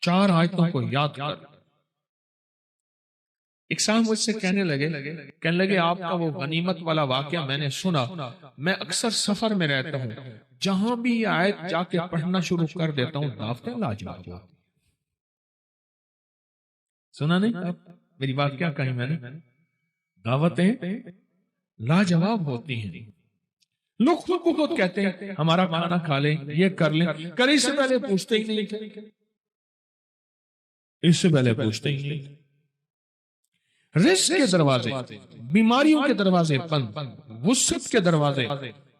4 آیتوں کو یاد کر۔ ایک صاحب مجھ سے کہنے لگے آپ کا وہ غنیمت والا واقعہ میں نے سنا، میں اکثر سفر میں رہتا ہوں، جہاں بھی یہ آیت جا کے پڑھنا شروع کر دیتا ہوں دعوتیں لاجواب ہوتی۔ سنا نہیں میری بات کیا کہی میں نے؟ دعوتیں لاجواب ہوتی ہیں۔ لوگ خود کو خود کہتے ہیں ہمارا کھانا کھا لیں، یہ کر لیں، کرنے سے پہلے پوچھتے ہی نہیں، اس سے پہلے پوچھتے ہی نہیں۔ رزق کے دروازے، بیماریوں کے دروازے بند، وسعت کے دروازے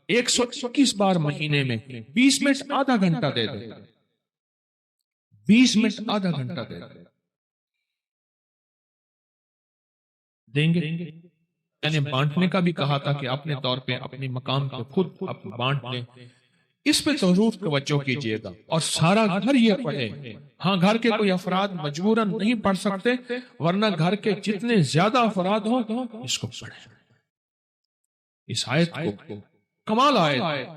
121 بار مہینے میں 20 منٹ آدھا گھنٹہ دے دے، 20 منٹ آدھا گھنٹہ دے دے، دیں گے۔ میں نے بانٹنے کا بھی کہا تھا کہ اپنے طور پہ اپنے مقام پہ خود بانٹ لیں، اس پہ ضرور توجہ کیجئے گا۔ اور سارا گھر یہ پڑھے، ہاں گھر کے کوئی افراد مجبوراً نہیں پڑھ سکتے، ورنہ گھر کے جتنے زیادہ افراد ہوں اس کو پڑھیں، اس آیت کو۔ کمال آیت،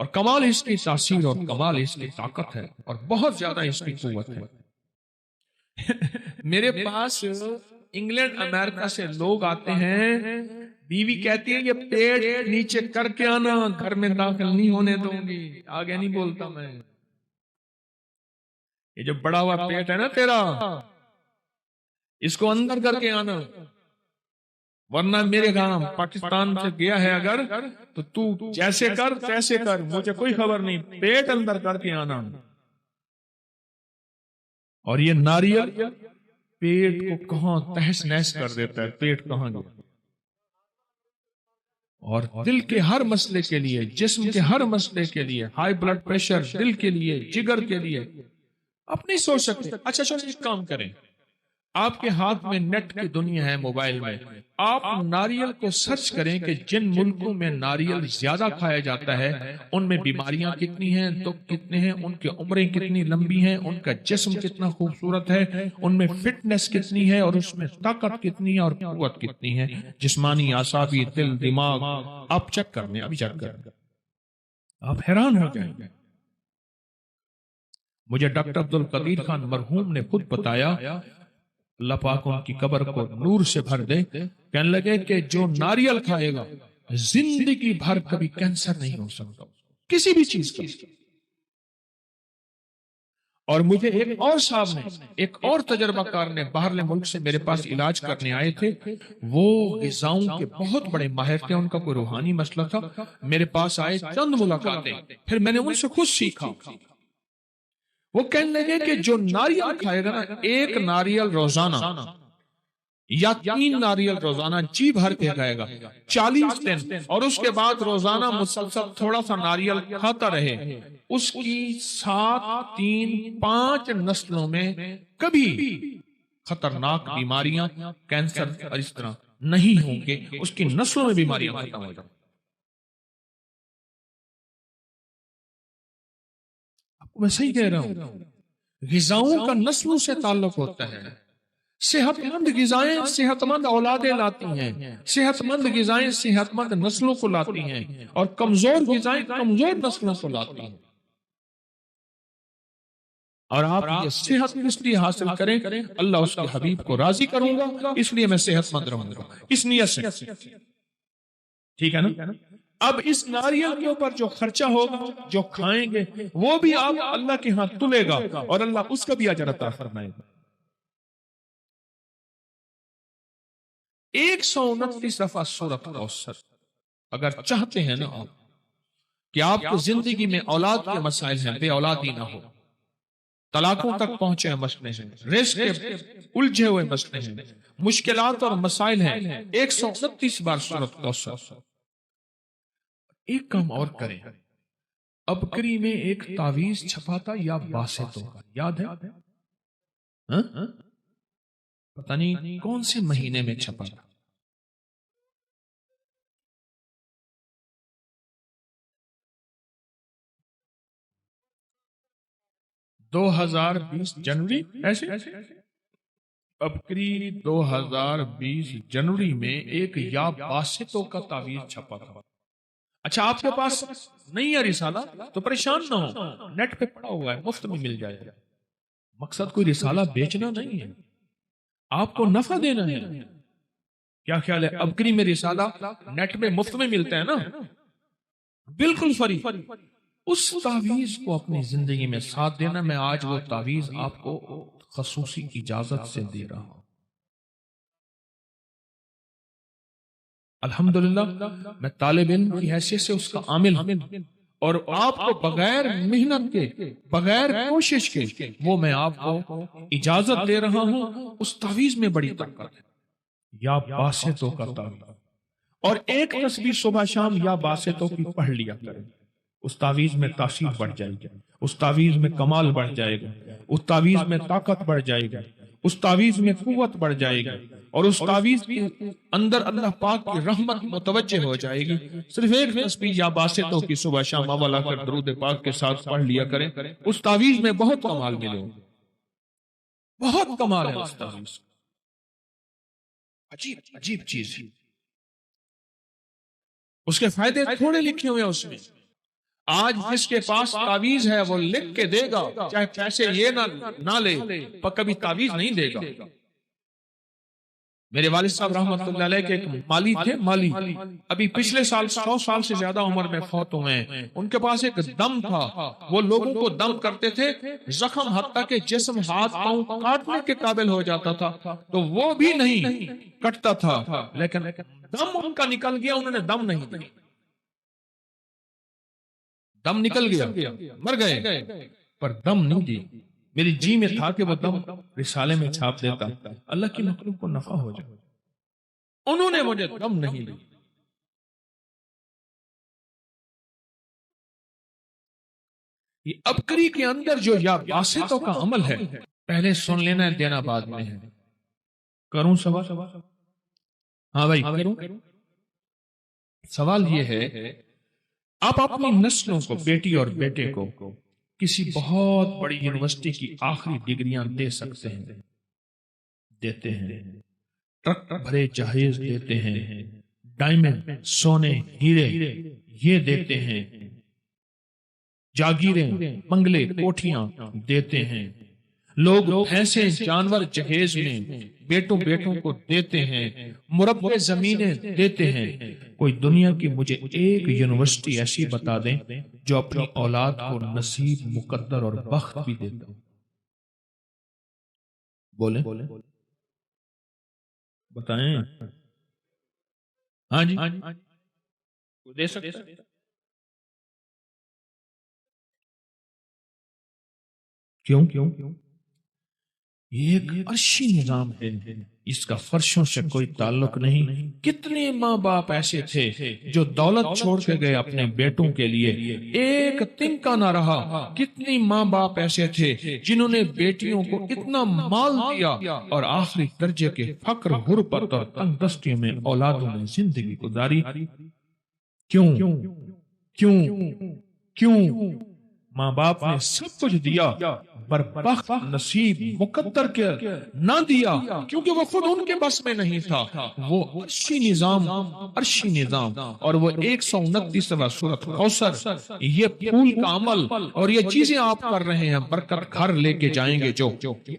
اور کمال اس کی تاثیر، اور کمال اس کی طاقت ہے، اور بہت زیادہ اس کی قوت ہے۔ میرے پاس انگلینڈ امریکہ سے لوگ آتے ہیں، بیوی کہتی ہے یہ پیٹ نیچے کر کے آنا، گھر میں داخل نہیں ہونے دوں گی۔ آگے نہیں بولتا میں، یہ جو بڑا ہوا پیٹ ہے نا تیرا، اس کو اندر کر کے آنا، ورنہ میرے گام پاکستان سے گیا ہے اگر تو جیسے کر تیسے کر، مجھے کوئی خبر نہیں، پیٹ اندر کر کے آنا۔ اور یہ ناریل پیٹ کو کہاں تہس نہس کر دیتا ہے، پیٹ کہاں گیا۔ اور دل کے ہر مسئلے کے لیے، جسم کے ہر مسئلے کے لیے، ہائی بلڈ پریشر، دل کے لیے، جگر کے لیے، آپ نہیں سوچ سکتے۔ اچھا چلو ایک کام کریں، آپ کے ہاتھ میں نیٹ کی دنیا ہے، موبائل میں، آپ ناریل کو سرچ کریں کہ جن ملکوں میں ناریل زیادہ کھایا جاتا ہے ان میں بیماریاں کتنی ہیں، دکھ کتنے ہیں، ان کی عمریں کتنی لمبی ہیں، ان کا جسم کتنا خوبصورت ہے، ان میں فٹنس کتنی ہے، اور اس میں طاقت کتنی ہے اور قوت کتنی ہے، جسمانی، اعصابی، دل، دماغ۔ آپ چیک کرنے، ابھی چیک کریں، آپ حیران ہو جائیں گے۔ مجھے ڈاکٹر عبدالقدیر خان مرحوم نے خود بتایا، اللہ پاک ان کی قبر کو نور سے بھر دے، کہنے لگے کہ جو ناریل کھائے گا زندگی بھر کبھی کینسر نہیں ہو سکتا کسی بھی چیز کا۔ اور مجھے ایک اور صاحب نے، ایک اور تجربہ کار نے، باہرلے ملک سے میرے پاس علاج کرنے آئے تھے، وہ غذاؤں کے بہت بڑے ماہر تھے، ان کا کوئی روحانی مسئلہ تھا، میرے پاس آئے، چند ملاقاتیں، پھر میں نے ان سے خود سیکھا۔ وہ کہنے لگے کہ جو ناریل کھائے گا نا، ایک ناریل روزانہ یا 3 ناریل روزانہ جی بھر کے کھائے گا 40 دن، اور اس کے بعد روزانہ مسلسل تھوڑا سا ناریل کھاتا رہے، اس کی 7، 3، 5 نسلوں میں کبھی خطرناک بیماریاں، کینسر اور اس طرح نہیں ہوں گے، اس کی نسلوں میں بیماریاں ختم ہو جائیں۔ میں صحیح کہہ رہا ہوں، غذاؤں کا نسلوں سے تعلق ہوتا ہے۔ صحت مند غذائیں صحت مند اولادیں لاتی ہیں، صحت مند غذائیں صحت مند نسلوں کو لاتی ہیں، اور کمزور غذائیں کمزور نسلوں کو لاتی ہیں۔ اور آپ یہ صحت اس لیے حاصل کریں، اللہ اس کے حبیب کو راضی کروں گا، اس لیے میں صحت مند رہوں گا، اس نیت سے، ٹھیک ہے نا؟ اب اس ناریل کے اوپر جو خرچہ ہوگا، جو کھائیں گے، وہ بھی آپ اللہ کے ہاں تلے گا، اور اللہ اس کا بھی اجر عطا فرمائے گا۔ 129 دفعہ سورۃ کوثر، اگر چاہتے ہیں نا آپ کہ آپ کو زندگی میں اولاد کے مسائل ہیں، بے اولادی نہ ہو، طلاقوں تک پہنچے مسئلے ہیں، رزق کے الجھے ہوئے مسئلے ہیں، مشکلات اور مسائل ہیں، 129 بار سورۃ کوثر۔ ایک کام اور کریں، ابکری میں ایک تعویذ چھپا تھا یا باسط ہوگا، یاد ہے؟ پتہ نہیں کون سے مہینے میں چھپا تھا، 2020 جنوری، ایسے ابکری 2020 جنوری میں ایک یا باسطوں کا تعویذ چھپا تھا۔ اچھا آپ کے پاس نہیں ہے رسالہ تو پریشان نہ ہو، نیٹ پہ پڑا ہوا ہے، مفت میں مل جائے گا، مقصد کوئی رسالہ بیچنا نہیں ہے، آپ کو نفع دینا ہے۔ کیا خیال ہے ابکری میں رسالہ نیٹ میں مفت میں ملتا ہے نا، بالکل فری۔ اس تعویذ کو اپنی زندگی میں ساتھ دینا۔ میں آج وہ تعویذ آپ کو خصوصی اجازت سے دے رہا ہوں۔ الحمدللہ میں طالب علم کی حیثیت سے اس کا عامل ہوں، اور آپ کو بغیر محنت کے، بغیر کوشش کے، وہ میں آپ کو اجازت دے رہا ہوں۔ اس تعویذ میں بڑی طاقت ہے، یا باسطوں کا تعویذ، اور ایک تسبیح صبح شام یا باسطوں کی پڑھ لیا کریں، اس تعویذ میں تاثیر بڑھ جائے گی، اس تعویذ میں کمال بڑھ جائے گا، اس تعویذ میں طاقت بڑھ جائے گی، اس تعویذ میں قوت بڑھ جائے گی، اور اس تعویذ کے اندر اللہ پاک کی رحمت متوجہ ہو جائے گی۔ صرف ایک تسبیح یا باسطوں کی صبح شام اول آخر درود پاک کے ساتھ پڑھ لیا کریں، اس تعویذ میں بہت کمال ملے گا، بہت کمال ہے اس تعویذ۔ عجیب عجیب چیز ہے، اس کے فائدے تھوڑے لکھے ہوئے ہیں اس میں۔ آج جس کے پاس تعویذ ہے وہ لکھ کے دے گا، چاہے پیسے یہ نہ لے، پر کبھی تعویذ نہیں دے گا۔ میرے والد صاحب رحمت اللہ علیہ کے ایک مالی تھے، مالی ابھی پچھلے سال 100 سال سے زیادہ عمر میں فوت ہوئے ہیں۔ ان کے پاس ایک دم تھا، وہ لوگوں کو دم کرتے تھے، زخم حتیٰ کہ جسم ہاتھ پاؤں کاٹنے کے قابل ہو جاتا تھا، تو وہ بھی نہیں کٹتا تھا، لیکن دم ان کا نکل گیا، انہوں نے دم نہیں دی، دم نکل گیا، مر گئے پر دم نہیں دی۔ میری جی میں تھا کہ وہ دم رسالے میں چھاپ دیتا، اللہ کی مخلوق کو نفع ہو جائے، انہوں نے مجھے دم نہیں دی۔ یہ ابکری کے اندر جو یا باسطوں کا عمل ہے، پہلے سن لینا ہے، دینا بعد میں ہے۔ کروں سوال؟ ہاں بھائی کروں۔ سوال یہ ہے، آپ اپنی نسلوں کو، بیٹی اور بیٹے کو کسی بہت بڑی یونیورسٹی کی آخری ڈگریاں دے سکتے ہیں، دیتے ہیں، ٹرک بھرے جہیز دیتے ہیں، ڈائمنڈ، سونے، ہیرے یہ دیتے ہیں، جاگیریں، بنگلے، کوٹھیاں دیتے ہیں، لوگ بھینسیں، جانور جہیز میں بیٹوں کو دیتے ہیں، مربع زمینیں دیتے ہیں۔ کوئی دنیا کی مجھے ایک یونیورسٹی ایسی بتا دیں جو اپنی اولاد کو نصیب، مقدر اور بخت بھی دیتا ہوں، بولیں بتائیں۔ ہاں جی دے سکتا ہے؟ کیوں؟ یہ ایک عرشی نظام ہے، اس کا فرشوں سے کوئی تعلق نہیں۔ کتنے ماں باپ ایسے تھے جو دولت چھوڑ کے گئے اپنے بیٹوں کے لیے، ایک تنکا نہ رہا۔ کتنی ماں باپ ایسے تھے جنہوں نے بیٹیوں کو اتنا مال دیا اور آخری درجے کے فقر، غربت اور تنگ دستیوں میں اولادوں نے زندگی گزاری۔ کیوں؟ ماں باپ نے سب کچھ دیا پر بخت، نصیب، مقدر کے نہ دیا، کیونکہ وہ خود ان کے بس میں نہیں تھا۔ وہ عرشی نظام اور وہ 129واں سورۃ کوثر، یہ پھول کا عمل اور یہ چیزیں آپ کر رہے ہیں، برکت گھر لے کے جائیں گے، جو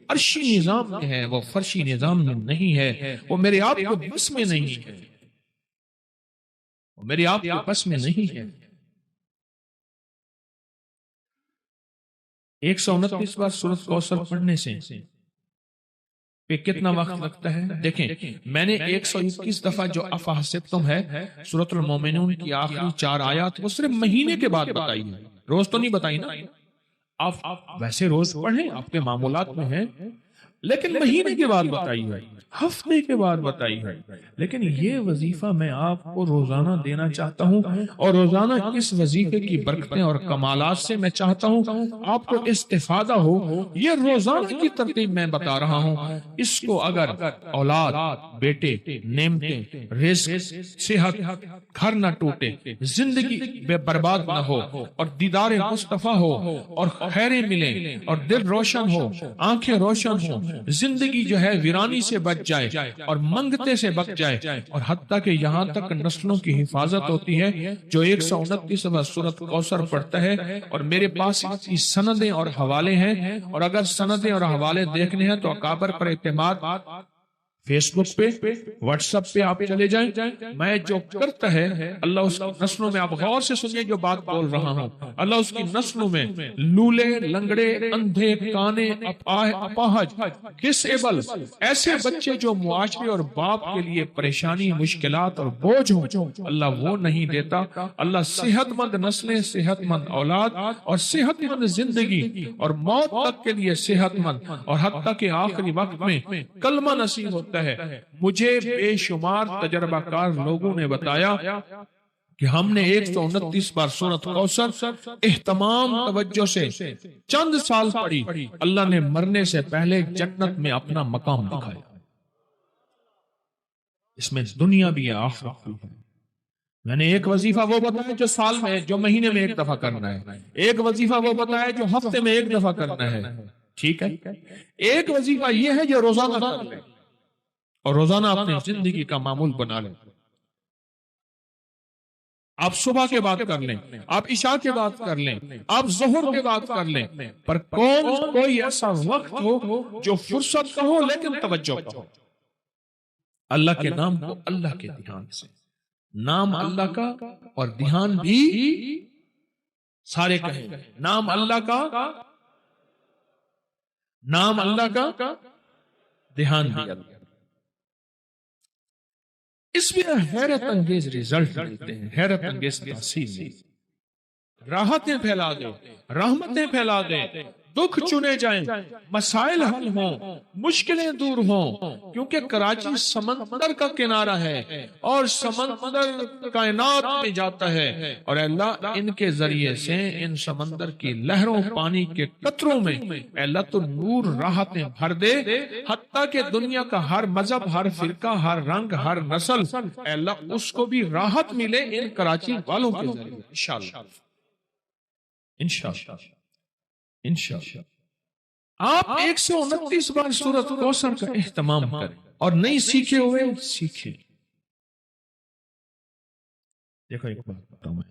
عرشی نظام میں ہے، وہ فرشی نظام میں نہیں ہے، وہ میرے آپ کے بس میں نہیں ہے، وہ میرے آپ کے بس میں نہیں ہے۔ 129 بار سورۃ کوثر پڑھنے سے پہ کتنا وقت لگتا ہے؟ دیکھیں، میں نے 121 دفعہ جو افحسبتم ہے، سورۃ المومنون کی آخری 4 آیات، وہ صرف مہینے کے بعد بتائی ہے، روز تو نہیں بتائی نا۔ آپ ویسے روز پڑھیں، آپ کے معمولات میں ہیں، لیکن مہینے کے بعد بتائی ہے، ہفتے کے بعد بتائی ہے۔ لیکن یہ وظیفہ میں آپ کو روزانہ دینا چاہتا ہوں، اور روزانہ اس وظیفے کی برکتیں اور کمالات سے میں چاہتا ہوں آپ کو استفادہ ہو۔ یہ روزانہ کی ترتیب میں بتا رہا ہوں، اس کو اگر اولاد، بیٹے، نعمتیں، رزق، صحت، گھر نہ ٹوٹے، زندگی بے برباد نہ ہو، اور دیدار مصطفیٰ ہو، اور خیریں ملیں، اور دل روشن ہو، آنکھیں روشن ہو، ہوں، زندگی جو ہے ویرانی سے بچ جائے اور منگتے سے بچ جائے، اور حتیٰ کہ یہاں تک نسلوں کی حفاظت ہوتی ہے۔ جو 129واں سورۃ کوثر پڑھتا ہے، اور میرے پاس اس کی سندیں اور حوالے ہیں، اور اگر سندیں اور حوالے دیکھنے ہیں تو اکابر پر اعتماد فیس بک پہ، واٹس ایپ پہ آپ چلے جائیں، میں جو کرتا ہے اللہ اس کی نسلوں میں، آپ غور سے سنیے جو بات بول رہا ہوں، اللہ اس کی نسلوں میں لولے، لنگڑے، اندھے، کانے، اپاہج، ڈس ایبل، ایسے بچے جو معاشرے اور باپ کے لیے پریشانی، مشکلات اور بوجھ ہوں، اللہ وہ نہیں دیتا۔ اللہ صحت مند نسلیں، صحت مند اولاد اور صحت مند زندگی اور موت تک کے لیے صحت مند، اور حتیٰ کہ آخری وقت میں کلمہ نصیب ہوتا ہے۔ مجھے بے شمار تجربہ کار لوگوں نے بتایا کہ ہم نے 129 بار سورۃ کوثر اہتمام توجہ سے چند سال پڑھی، اللہ نے مرنے سے پہلے جنت میں اپنا مقام دکھایا۔ اس میں دنیا بھی ہے، آخرت بھی ہے۔ میں نے ایک وظیفہ وہ بتایا جو سال میں، جو مہینے میں ایک دفعہ کرنا ہے، ایک وظیفہ وہ بتایا جو ہفتے میں ایک دفعہ کرنا ہے، ٹھیک ہے، ایک وظیفہ یہ ہے جو روزانہ کر لیں، اور روزانہ اپنی زندگی کا معمول بنا لیں۔ آپ صبح کے بعد کر لیں، آپ عشاء کے بعد کر لیں، آپ ظہر کے بعد کر لیں، پر کوئی ایسا وقت ہو جو فرصت کا ہو لیکن توجہ کا ہو۔ اللہ کے نام کو اللہ کے دھیان سے، نام اللہ کا اور دھیان بھی، سارے کہیں نام اللہ کا، نام اللہ کا، دھیان بھی اللہ۔ اس میں حیرت انگیز ریزلٹ ملتے ہیں، حیرت انگیز تاثیر ملتی ہے۔ راحتیں پھیلا دے، رحمتیں پھیلا دے، دکھ چنے جائیں، مسائل حل ہوں، مشکلیں دور ہوں، کیونکہ کراچی سمندر کا کنارہ ہے، اور سمندر کائنات میں جاتا ہے، اور اللہ ان کے ذریعے سے ان سمندر کی لہروں، پانی کے قطروں میں اللہ تو نور راحتیں بھر دے، حتیٰ کہ دنیا کا ہر مذہب، ہر فرقہ، ہر رنگ، ہر نسل، اللہ اس کو بھی راحت ملے ان کراچی والوں کے ذریعے، انشاءاللہ، انشاءاللہ، انشاءاللہ۔ آپ 129 بار سورۃ کوثر کا اہتمام کریں، اور نہیں سیکھے ہوئے سیکھیں۔ دیکھو ایک بات بتاؤں میں،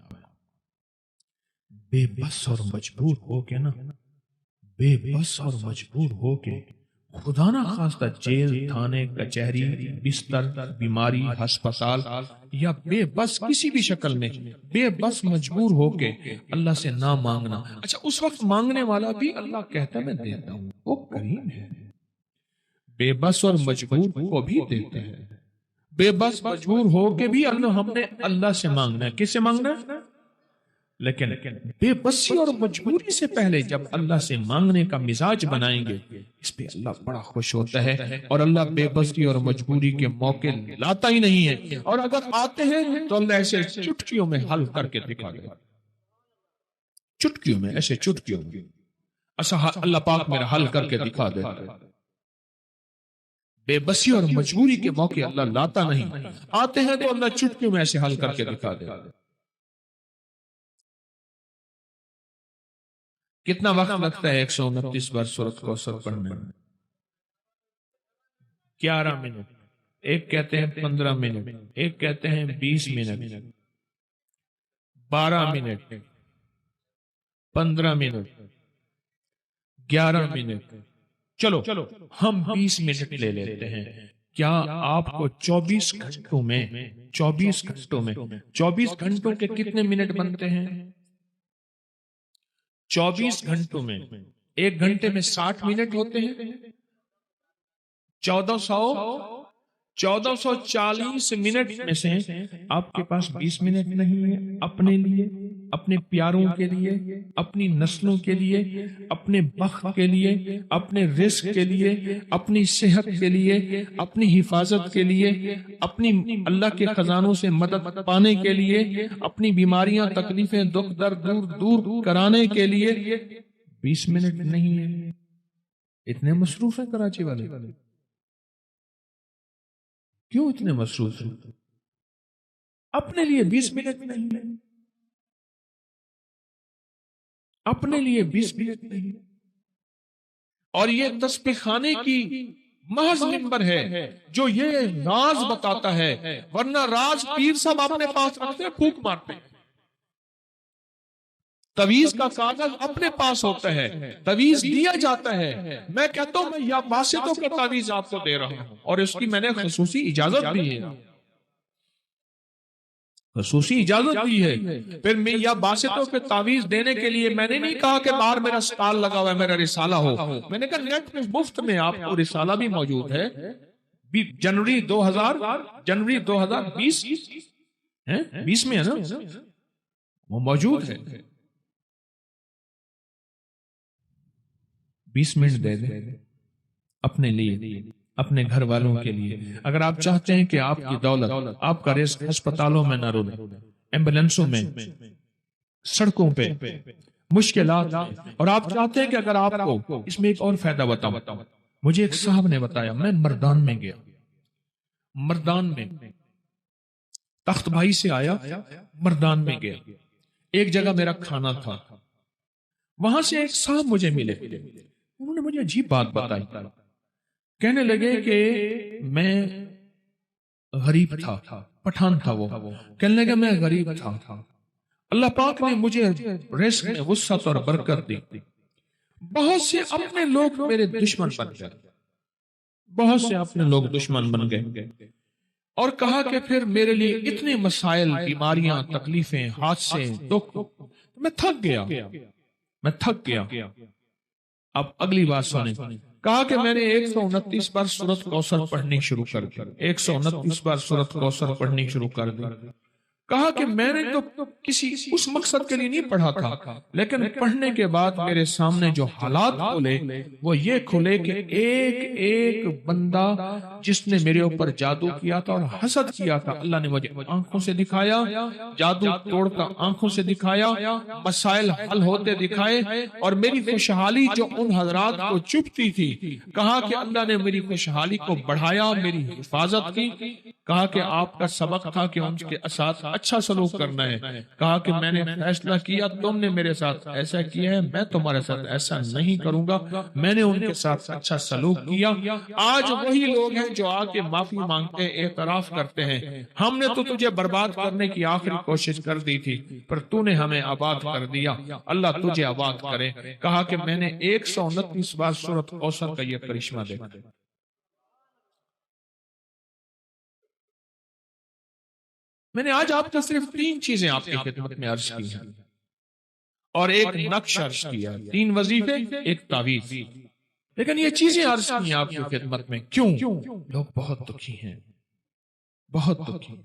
بے بس اور مجبور ہو کے نا، بے بس اور مجبور ہو کے، خدا نہ خواستہ جیل، تھانے، کچہری، بستر، بیماری، ہسپتال، یا بے بس کسی بھی شکل میں بے بس مجبور ہو کے اللہ سے نہ مانگنا۔ اچھا، اس وقت مانگنے والا بھی اللہ کہتا ہے میں دیتا ہوں، وہ کریم ہے۔ بے بس اور مجبور کو بھی دیتا ہے، بے بس مجبور ہو کے بھی اللہ، ہم نے اللہ سے مانگنا ہے۔ کس سے مانگنا ہے؟ لیکن بے بسی اور مجبوری سے پہلے جب اللہ سے مانگنے کا مزاج بنائیں گے، اس پہ اللہ بڑا خوش ہوتا ہے، اور اللہ بے بسی اور مجبوری کے موقع لاتا ہی نہیں ہے، اور اگر آتے ہیں تو اللہ ایسے چٹکیوں میں حل کر کے دکھا دے، چٹکیوں میں، ایسے چٹکیوں میں ایسا اللہ پاک میرا حل کر کے دکھا دے۔ بے بسی اور مجبوری کے موقع اللہ لاتا نہیں، آتے ہیں تو اللہ چٹکیوں میں ایسے حل کر کے دکھا دے۔ کتنا وقت لگتا ہے 129 بار سورۃ کوثر پڑھنے میں؟ 11 منٹ، ایک کہتے ہیں 15 منٹ، ایک کہتے ہیں 20 منٹ، 12 منٹ، 15 منٹ، 11 منٹ، چلو ہم 20 منٹ لے لیتے ہیں۔ کیا آپ کو 24 گھنٹوں میں 24 گھنٹوں کے کتنے منٹ بنتے ہیں؟ 24 گھنٹوں میں ایک گھنٹے میں 60 منٹ ہوتے ہیں، 1440 منٹ میں سے آپ کے پاس 20 منٹ نہیں ہے اپنے لیے، اپنے پیاروں کے لیے، اپنی نسلوں کے لیے، اپنے بخت کے لیے، اپنے رزق کے لیے، اپنی صحت کے لیے، اپنی حفاظت کے لیے، اپنی اللہ کے خزانوں سے مدد پانے کے لیے، اپنی بیماریاں، تکلیفیں، دکھ درد دور کرانے کے لیے 20 منٹ نہیں ہے۔ اتنے مصروف ہیں کراچی والے، کیوں اتنے مصروف ہیں؟ اپنے لیے 20 منٹ نہیں ہے، اپنے لیے 20 منٹ نہیں ہے۔ اور یہ تسبیح خانے کی محض منبر ہے جو یہ راز بتاتا ہے، ورنہ راز پیر صاحب اپنے پاس رکھتے ہیں، پھونک مارتے ہیں۔ تویز کا کاغذ اپنے پاس ہوتا ہے، تویز دیا جاتا ہے، میں کہتا ہوں میں یا واسطوں کا تویز آپ کو دے رہا ہوں، اور اس کی میں نے خصوصی اجازت بھی ہے، خصوصی اجازت دی ہے۔ پھر میں یا واسطوں کے تعویذ دینے کے لیے میں نے نہیں کہا کہ باہر میرا سٹال لگا ہوا ہے، میرا رسالہ ہو، میں نے کہا نیٹ میں مفت میں آپ کو رسالہ بھی موجود ہے، جنوری 2020 20 میں ہے نا، وہ موجود ہے۔ 20 منٹ دے دیں اپنے لیے، اپنے گھر والوں کے لیے۔ اگر آپ چاہتے ہیں کہ آپ کی دولت، آپ کا رزق ہسپتالوں میں نہ رولے، ایمبولینسوں میں، سڑکوں پہ، مشکلات، اور آپ چاہتے ہیں کہ اگر آپ کو اس میں ایک اور فائدہ بتاؤں، مجھے ایک صاحب نے بتایا، میں مردان میں گیا، مردان میں تخت بھائی سے آیا، مردان میں گیا، ایک جگہ میرا کھانا تھا، وہاں سے ایک صاحب مجھے ملے، انہوں نے مجھے عجیب بات بتائی، کہنے لگے کہ میں غریب تھا، پٹھان تھا، وہ کہنے لگے میں غریب تھا، اللہ پاک نے مجھے رزق میں وسعت اور برکت دی، بہت سے اپنے لوگ میرے دشمن بن گئے، بہت سے اپنے لوگ دشمن بن گئے، اور کہا کہ پھر میرے لیے اتنے مسائل، بیماریاں، تکلیفیں، حادثے، دکھ، میں تھک گیا، میں تھک گیا۔ اب اگلی بات سنیں، کہا کہ میں نے 129 بار سورۃ کوثر پڑھنی شروع کر دی، 129 بار سورۃ کوثر پڑھنی شروع کر دی۔ کہا کہ میں نے تو کسی اس مقصد کے لیے نہیں پڑھا تھا، لیکن پڑھنے کے بعد میرے سامنے جو حالات کھلے وہ یہ کھلے کہ ایک ایک بندہ جس نے میرے اوپر جادو کیا تھا اور حسد کیا تھا، اللہ نے مجھے آنکھوں سے دکھایا، جادو توڑ کر آنکھوں سے دکھایا، مسائل حل ہوتے دکھائے، اور میری خوشحالی جو ان حضرات کو چپتی تھی، کہا کہ اللہ نے میری خوشحالی کو بڑھایا، میری حفاظت کی۔ کہا کہ آپ کا سبق تھا کہ ان کے ساتھ اچھا سلوک کرنا ہے، کہا کہ میں نے فیصلہ کیا، تم نے میرے ساتھ ایسا کیا ہے، میں تمہارے ساتھ ایسا نہیں کروں گا، میں نے ان کے ساتھ اچھا سلوک کیا۔ آج وہی لوگ ہیں جو آ کے معافی مانگتے ہیں، اعتراف کرتے ہیں، ہم نے تو تجھے برباد کرنے کی آخری کوشش کر دی تھی، پر تو نے ہمیں آباد کر دیا، اللہ تجھے آباد کرے۔ کہا کہ میں نے 129 بار سورۃ کوثر کا یہ کرشمہ دیکھا۔ میں نے آج آپ کو صرف 3 چیزیں آپ کی خدمت میں عرض کی ہیں، اور ایک نقش عرض کیا، 3 وظیفے، ایک تعویذ، لیکن یہ چیزیں عرض کی ہیں آپ کی خدمت میں۔ کیوں؟ لوگ بہت دکھی ہیں، بہت دکھی ہیں۔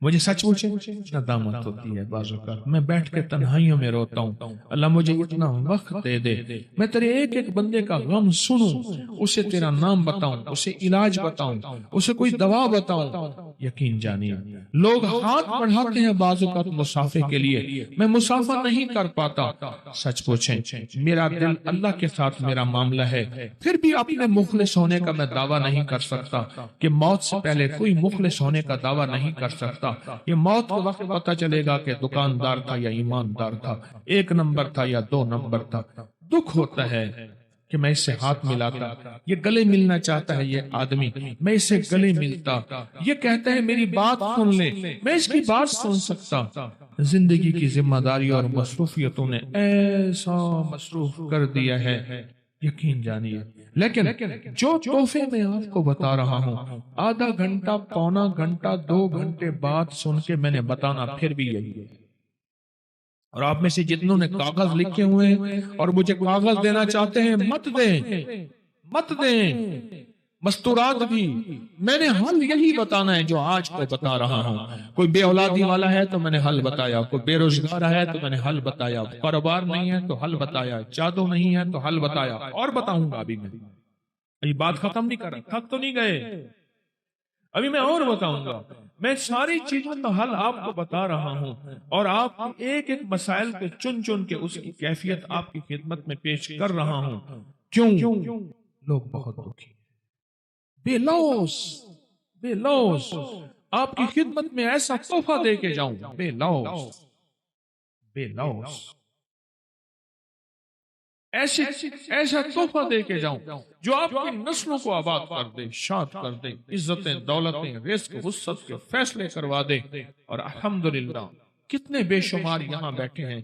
مجھے سچ پوچھے ندامت ہوتی ہے بعض اوقات، میں بیٹھ کے تنہائیوں میں روتا ہوں، اللہ مجھے اتنا وقت دے دے، میں تیرے ایک ایک بندے کا غم سنوں، اسے تیرا نام بتاؤں، اسے علاج بتاؤں، اسے کوئی دوا بتاؤں۔ یقین جانیے لوگ ہاتھ بڑھاتے ہیں بعض اوقات مسافے کے لیے، میں مسافہ نہیں کر پاتا۔ سچ پوچھیں میرا دل اللہ کے ساتھ میرا معاملہ ہے، پھر بھی اپنے مخلص ہونے کا میں دعویٰ نہیں کر سکتا، کہ موت سے پہلے کوئی مخلص ہونے کا دعویٰ نہیں کر سکتا۔ یہ موت کے وقت پتہ چلے گا کہ دکاندار تھا یا ایماندار تھا، 1 نمبر تھا یا 2 نمبر تھا۔ دکھ ہوتا ہے کہ میں اس سے ہاتھ ملاتا، یہ گلے ملنا چاہتا ہے، یہ آدمی، میں اس سے گلے ملتا، یہ کہتا ہے میری بات سن لے، میں اس کی بات سن سکتا۔ زندگی کی ذمہ داری اور مصروفیتوں نے ایسا مصروف کر دیا ہے، یقین جانیے۔ لیکن جو تحفے میں آپ کو بتا رہا ہوں، آدھا گھنٹہ، پونا گھنٹہ، 2 گھنٹے بعد سن کے میں نے بتانا پھر بھی یہی ہے۔ اور آپ میں سے جتنوں نے کاغذ لکھے ہوئے ہیں اور مجھے کاغذ دینا چاہتے ہیں، مت دیں، مت دیں، مستورات بھی، میں نے حل یہی بتانا ہے جو آج کو بتا رہا ہوں۔ کوئی بے اولادی والا ہے تو میں نے حل بتایا، کوئی بے روزگار ہے تو میں نے حل بتایا، کاروبار نہیں ہے تو حل بتایا، جادو نہیں ہے تو حل بتایا، اور بتاؤں گا ابھی میں۔ یہ بات ختم نہیں کر رہا، تھک تو نہیں گئے، ابھی میں اور بتاؤں گا۔ میں ساری چیزوں کا حل آپ کو بتا رہا ہوں، اور آپ ایک ایک مسائل کو چن چن کے اس کی کیفیت آپ کی خدمت میں پیش کر رہا ہوں۔ کیوں؟ لوگ بہت دکھی، بے لوث، بے لوث، آپ کی خدمت میں ایسا تحفہ دے کے جاؤں، بے لوث، بے لوث۔ ایسا تحفہ دے کے جاؤں جو آپ کی نسلوں کو آباد کر دے، شاد کر دے، عزتیں، دولتیں، رزق، وسعت کے فیصلے کروا دے۔ اور الحمدللہ کتنے بے شمار یہاں بیٹھے ہیں